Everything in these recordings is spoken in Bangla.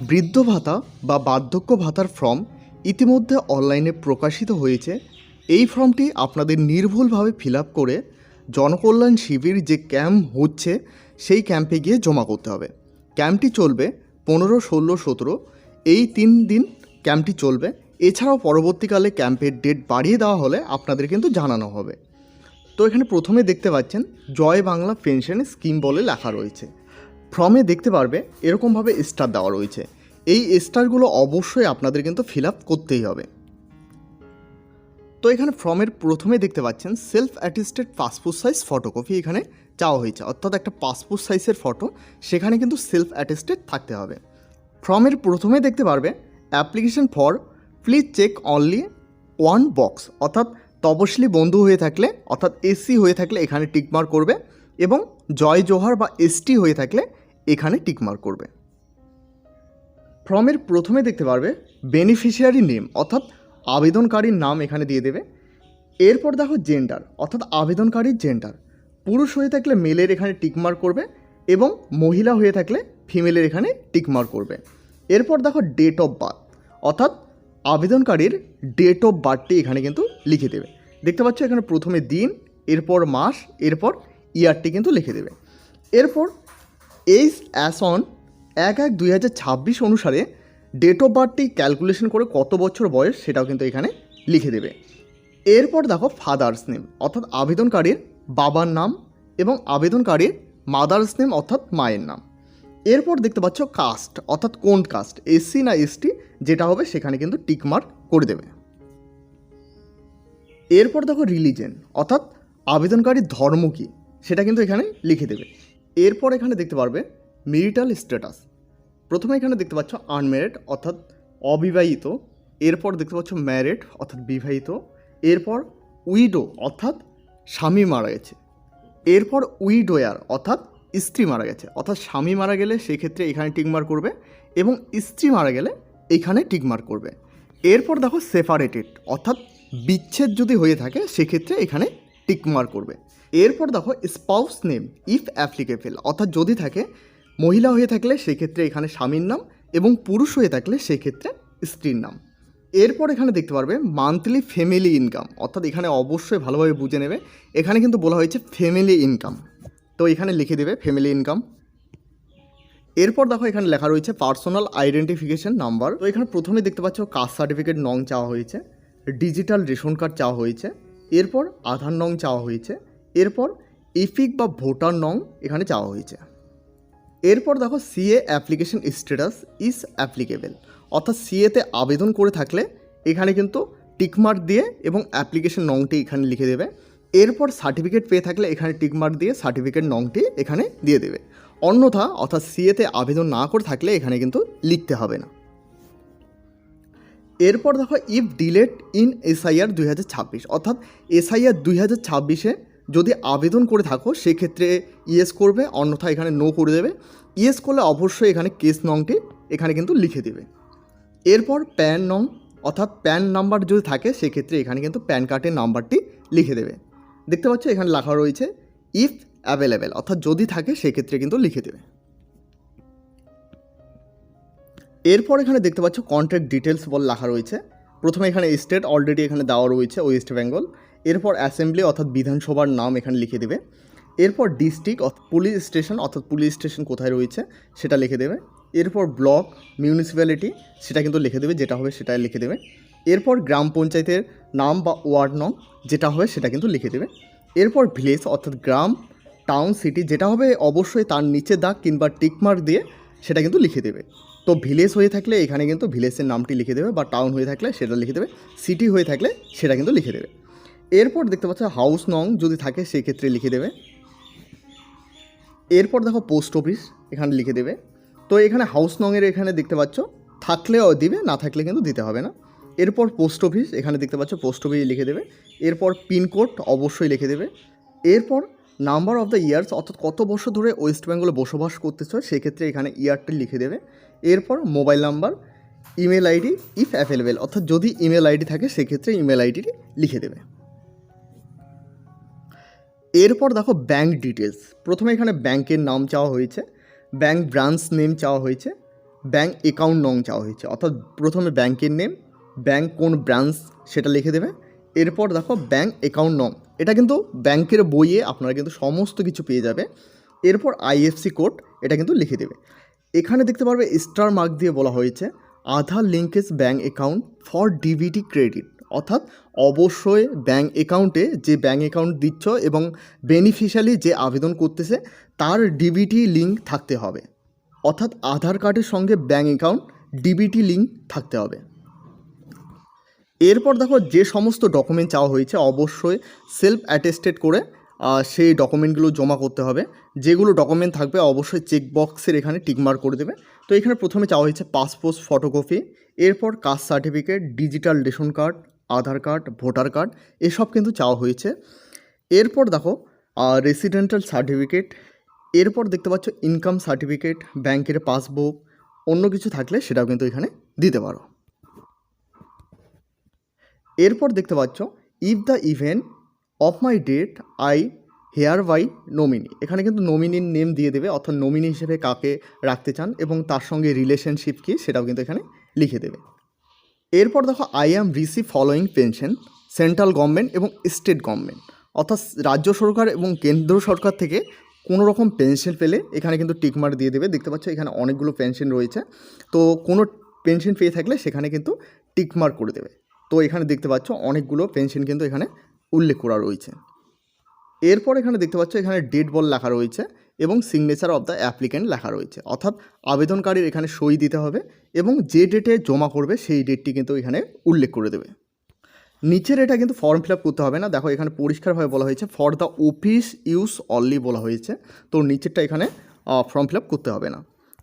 বৃদ্ধ ভাতা বা বার্ধক্য ভাতার ফর্ম ইতিমধ্যে অনলাইনে প্রকাশিত হয়েছে। এই ফর্মটি আপনাদের নির্ভুলভাবে ফিল আপ করে জনকল্যাণ শিবির যে ক্যাম্প হচ্ছে সেই ক্যাম্পে গিয়ে জমা করতে হবে। ক্যাম্পটি চলবে 15, 16, 17 এই 3 দিন ক্যাম্পটি চলবে। এছাড়াও পরবর্তীকালে ক্যাম্পের ডেট বাড়িয়ে দেওয়া হলে আপনাদের কিন্তু জানানো হবে। তো এখানে প্রথমে দেখতে পাচ্ছেন জয় বাংলা পেনশন স্কিম বলে লেখা রয়েছে। ফর্মে দেখতে পারবে এরকমভাবে স্টার দেওয়া রয়েছে। এই স্টারগুলো অবশ্যই আপনাদের কিন্তু ফিল আপ করতেই হবে। তো এখানে ফর্মের প্রথমে দেখতে পাচ্ছেন self attested passport size photocopy এখানে চাওয়া হয়েছে, অর্থাৎ একটা পাসপোর্ট সাইজের ফটো, সেখানে কিন্তু সেলফ অ্যাটেস্টেড থাকতে হবে। ফর্মের প্রথমে দেখতে পারবে application for please check only one box, অর্থাৎ তপশিলি বন্ধু হয়ে থাকলে অর্থাৎ এসসি হয়ে থাকলে এখানে টিকমার্ক করবে এবং জয় জোহার বা এসটি হয়ে থাকলে এখানে টিকমার্ক করবে। ফর্মের প্রথমে দেখতে পারবে বেনিফিশিয়ারি নেম, অর্থাৎ আবেদনকারীর নাম এখানে দিয়ে দেবে। এরপর দেখো জেন্ডার, অর্থাৎ আবেদনকারীর জেন্ডার, পুরুষ হয়ে থাকলে মেলের এখানে টিকমার্ক করবে এবং মহিলা হয়ে থাকলে ফিমেলের এখানে টিকমার্ক করবে। এরপর দেখো ডেট অফ বার্থ, অর্থাৎ আবেদনকারীর ডেট অফ বার্থটি এখানে কিন্তু লিখে দেবে। দেখতে পাচ্ছ এখানে প্রথমে দিন, এরপর মাস, এরপর ইয়ারটি কিন্তু লিখে দেবে। এরপর এইজ অ্যাস অন 1/1/2026 অনুসারে ডেট অফ বার্থটি ক্যালকুলেশন করে কত বছর বয়স সেটাও কিন্তু এখানে লিখে দেবে। এরপর দেখো ফাদার্স নেম, অর্থাৎ আবেদনকারীর বাবার নাম এবং আবেদনকারীর মাদার্স নেম, অর্থাৎ মায়ের নাম। এরপর দেখতে পাচ্ছ কাস্ট, অর্থাৎ কোন কাস্ট, এসসি না এসটি যেটা হবে সেখানে কিন্তু টিকমার্ক করে দেবে। এরপর দেখো রিলিজেন, অর্থাৎ আবেদনকারীর ধর্ম কী সেটা কিন্তু এখানে লিখে দেবে। এরপর এখানে দেখতে পারবে মেরিটাল স্ট্যাটাস, প্রথমে এখানে দেখতে পাচ্ছ আনম্যারিড অর্থাৎ অবিবাহিত, এরপর দেখতে পাচ্ছ ম্যারিড অর্থাৎ বিবাহিত, এরপর উইডো অর্থাৎ স্বামী মারা গেছে, এরপর উইডোয়ার অর্থাৎ স্ত্রী মারা গেছে, অর্থাৎ স্বামী মারা গেলে সেক্ষেত্রে এখানে টিকমার্ক করবে এবং স্ত্রী মারা গেলে এখানে টিকমার্ক করবে। এরপর দেখো সেপারেটেড, অর্থাৎ বিচ্ছেদ যদি হয়ে থাকে সেক্ষেত্রে এখানে টিকমার্ক করবে। এরপর দেখো স্পাউস নেম ইফ অ্যাপ্লিকেবল, অর্থাৎ যদি থাকে, মহিলা হয়ে থাকলে সেক্ষেত্রে এখানে স্বামীর নাম এবং পুরুষ হয়ে থাকলে সেক্ষেত্রে স্ত্রীর নাম। এরপর এখানে দেখতে পারবে মান্থলি ফ্যামিলি ইনকাম, অর্থাৎ এখানে অবশ্যই ভালোভাবে বুঝে নেবে, এখানে কিন্তু বলা হয়েছে ফ্যামিলি ইনকাম, তো এখানে লিখে দেবে ফ্যামিলি ইনকাম। এরপর দেখো এখানে লেখা রয়েছে পার্সোনাল আইডেন্টিফিকেশন নাম্বার, তো এখানে প্রথমে দেখতে পাচ্ছ কাস্ট সার্টিফিকেট নং চাওয়া হয়েছে, ডিজিটাল রেশন কার্ড চাওয়া হয়েছে, এরপর আধার নং চাওয়া হয়েছে, এরপর ইপিক বা ভোটার নং এখানে চাওয়া হয়েছে। এরপর দেখো CA application status is applicable, অর্থাৎ সিএতে আবেদন করে থাকলে এখানে কিন্তু টিকমার্ক দিয়ে এবং অ্যাপ্লিকেশন নংটি এখানে লিখে দেবে। এরপর সার্টিফিকেট পেয়ে থাকলে এখানে টিকমার্ক দিয়ে সার্টিফিকেট নংটি এখানে দিয়ে দেবে। অন্যথা অর্থাৎ সিএতে আবেদন না করে থাকলে এখানে কিন্তু লিখতে হবে না। এরপর দেখো ইফ ডিলেড ইন এসআইআর 2026, অর্থাৎ এসআইআর 2026-এ যদি আবেদন করে থাকো সেক্ষেত্রে ইয়েস করবে, অন্যথা এখানে নো করে দেবে। ইয়েস করলে অবশ্যই এখানে কেস নংটি এখানে কিন্তু লিখে দেবে। এরপর প্যান নং, অর্থাৎ প্যান নাম্বার যদি থাকে সেক্ষেত্রে এখানে কিন্তু প্যান কার্ডের নাম্বারটি লিখে দেবে। দেখতে পাচ্ছ এখানে লেখা রয়েছে ইফ অ্যাভেলেবেল, অর্থাৎ যদি থাকে সেক্ষেত্রে কিন্তু লিখে দেবে। এরপর এখানে দেখতে পাচ্ছ কন্ট্যাক্ট ডিটেলস বলে লেখা রয়েছে, প্রথমে এখানে স্টেট অলরেডি এখানে দেওয়া রয়েছে ওয়েস্ট বেঙ্গল, এরপর অ্যাসেম্বলি অর্থাৎ বিধানসভার নাম এখানে লিখে দেবে, এরপর ডিস্ট্রিক্ট পুলিশ স্টেশন অর্থাৎ পুলিশ স্টেশন কোথায় রয়েছে সেটা লিখে দেবে, এরপর ব্লক মিউনিসিপ্যালিটি সেটা কিন্তু লিখে দেবে, যেটা হবে সেটাই লিখে দেবে, এরপর গ্রাম পঞ্চায়েতের নাম বা ওয়ার্ড নং যেটা হবে সেটা কিন্তু লিখে দেবে, এরপর ভিলেজ অর্থাৎ গ্রাম, টাউন, সিটি যেটা হবে অবশ্যই তার নিচে দাগ কিংবা টিকমার্ক দিয়ে সেটা কিন্তু লিখে দেবে। তো ভিলেজ হয়ে থাকলে এখানে কিন্তু ভিলেজের নামটি লিখে দেবে, বা টাউন হয়ে থাকলে সেটা লিখে দেবে, সিটি হয়ে থাকলে সেটা কিন্তু লিখে দেবে। এরপর দেখতে পাচ্ছ হাউস নং যদি থাকে সেক্ষেত্রে লিখে দেবে। এরপর দেখো পোস্ট অফিস এখানে লিখে দেবে। তো এখানে হাউস নংয়ের এখানে দেখতে পাচ্ছ থাকলেও দিবে, না থাকলে কিন্তু দিতে হবে না। এরপর পোস্ট অফিস এখানে দেখতে পাচ্ছ পোস্ট অফিস লিখে দেবে। এরপর পিনকোড অবশ্যই লিখে দেবে। এরপর নাম্বার অফ দ্য ইয়ার্স, অর্থাৎ কত বছর ধরে ওয়েস্ট বেঙ্গলে বসবাস করতেছো সেক্ষেত্রে এখানে ইয়ারটি লিখে দেবে। এরপর mobile number, email ID if available, অর্থাৎ যদি ইমেল আইডি থাকে সেক্ষেত্রে ইমেল আইডিটি লিখে দেবে। এরপর দেখো ব্যাঙ্ক ডিটেলস, প্রথমে এখানে ব্যাংকের নাম চাওয়া হয়েছে, ব্যাঙ্ক ব্রাঞ্চ নেম চাওয়া হয়েছে, ব্যাঙ্ক অ্যাকাউন্ট নং চাওয়া হয়েছে, অর্থাৎ প্রথমে ব্যাংকের নেম, ব্যাংক কোন ব্রাঞ্চ সেটা লিখে দেবে। এরপর দেখো ব্যাঙ্ক অ্যাকাউন্ট নং, এটা কিন্তু ব্যাংকের বইয়ে আপনারা কিন্তু সমস্ত কিছু পেয়ে যাবে। এরপর আইএফসি কোড, এটা কিন্তু লিখে দেবে। এখানে দেখতে পারবে স্টার মার্ক দিয়ে বলা হয়েছে Aadhaar linkage bank account for DBT credit, অর্থাৎ অবশ্যই ব্যাঙ্ক অ্যাকাউন্টে যে ব্যাঙ্ক অ্যাকাউন্ট দিচ্ছ এবং বেনিফিশিয়ারি যে আবেদন করতেছে তার ডিবিটি লিঙ্ক থাকতে হবে, অর্থাৎ আধার কার্ডের সঙ্গে ব্যাঙ্ক অ্যাকাউন্ট ডিবিটি লিঙ্ক থাকতে হবে। এরপর দেখো যে সমস্ত ডকুমেন্ট চাওয়া হয়েছে অবশ্যই সেলফ অ্যাটেস্টেড করে সেই ডকুমেন্টগুলো জমা করতে হবে। যেগুলো ডকুমেন্ট থাকবে অবশ্যই চেকবক্সের এখানে টিকমার্ক করে দেবে। তো এখানে প্রথমে চাওয়া হয়েছে পাসপোর্ট ফটোকপি, এরপর caste certificate, digital ration card, Aadhaar card, voter card, এসব কিন্তু চাওয়া হয়েছে। এরপর দেখো রেসিডেন্টাল সার্টিফিকেট, এরপর দেখতে পাচ্ছ ইনকাম সার্টিফিকেট, ব্যাংকের পাসবুক, অন্য কিছু থাকলে সেটাও কিন্তু এখানে দিতে পারো। এরপর দেখতে পাচ্ছ if the event of my death I hereby nominee, এখানে কিন্তু নমিনির নেম দিয়ে দেবে, অর্থাৎ নমিনি হিসেবে কাকে রাখতে চান এবং তার সঙ্গে রিলেশনশিপ কী সেটাও কিন্তু এখানে লিখে দেবে। এরপর দেখো I am receive following pension central government এবং স্টেট গভর্নমেন্ট, অর্থাৎ রাজ্য সরকার এবং কেন্দ্র সরকার থেকে কোনো রকম পেনশন পেলে এখানে কিন্তু টিকমার্ক দিয়ে দেবে। দেখতে পাচ্ছ এখানে অনেকগুলো পেনশন রয়েছে, তো কোনো পেনশন পেয়ে থাকলে সেখানে কিন্তু টিকমার্ক করে দেবে। তো এখানে দেখতে পাচ্ছ অনেকগুলো পেনশন কিন্তু এখানে উল্লেখ করা রয়েছে। এরপর এখানে দেখতে পাচ্ছ এখানে ডেট বল লেখা রয়েছে এবং সিগনেচার অফ দ্য অ্যাপ্লিক্যান্ট লেখা রয়েছে, অর্থাৎ আবেদনকারীর এখানে সই দিতে হবে এবং যে ডেটে জমা করবে সেই ডেটটি কিন্তু এখানে উল্লেখ করে দেবে। নিচের এটা কিন্তু ফর্ম ফিল আপ করতে হবে না, দেখো এখানে পরিষ্কারভাবে বলা হয়েছে for the office use only বলা হয়েছে, তো নিচেরটা এখানে ফর্ম ফিল আপ করতে হবে না।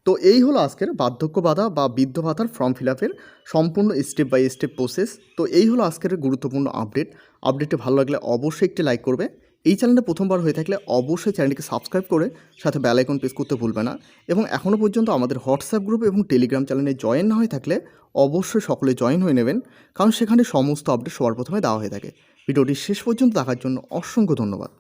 তো এই হলো আজকের বার্ধক্য ভাতা বা বৃদ্ধ ভাতার ফর্ম ফিল আপের সম্পূর্ণ স্টেপ বাই স্টেপ প্রসেস। তো এই হলো আজকের গুরুত্বপূর্ণ আপডেটটি ভালো লাগলে অবশ্যই একটি লাইক করবে। এই চ্যানেলটা প্রথমবার হয়ে থাকলে অবশ্যই চ্যানেলটিকে সাবস্ক্রাইব করে সাথে বেল আইকন প্রেস করতে ভুলবে না, এবং এখনও পর্যন্ত আমাদের হোয়াটসঅ্যাপ গ্রুপ এবং টেলিগ্রাম চ্যানেলে জয়েন না হয়ে থাকলে অবশ্যই সকলে জয়েন হয়ে নেবেন, কারণ সেখানে সমস্ত আপডেট সবার প্রথমে দেওয়া হয়ে থাকে। ভিডিওটি শেষ পর্যন্ত দেখার জন্য অসংখ্য ধন্যবাদ।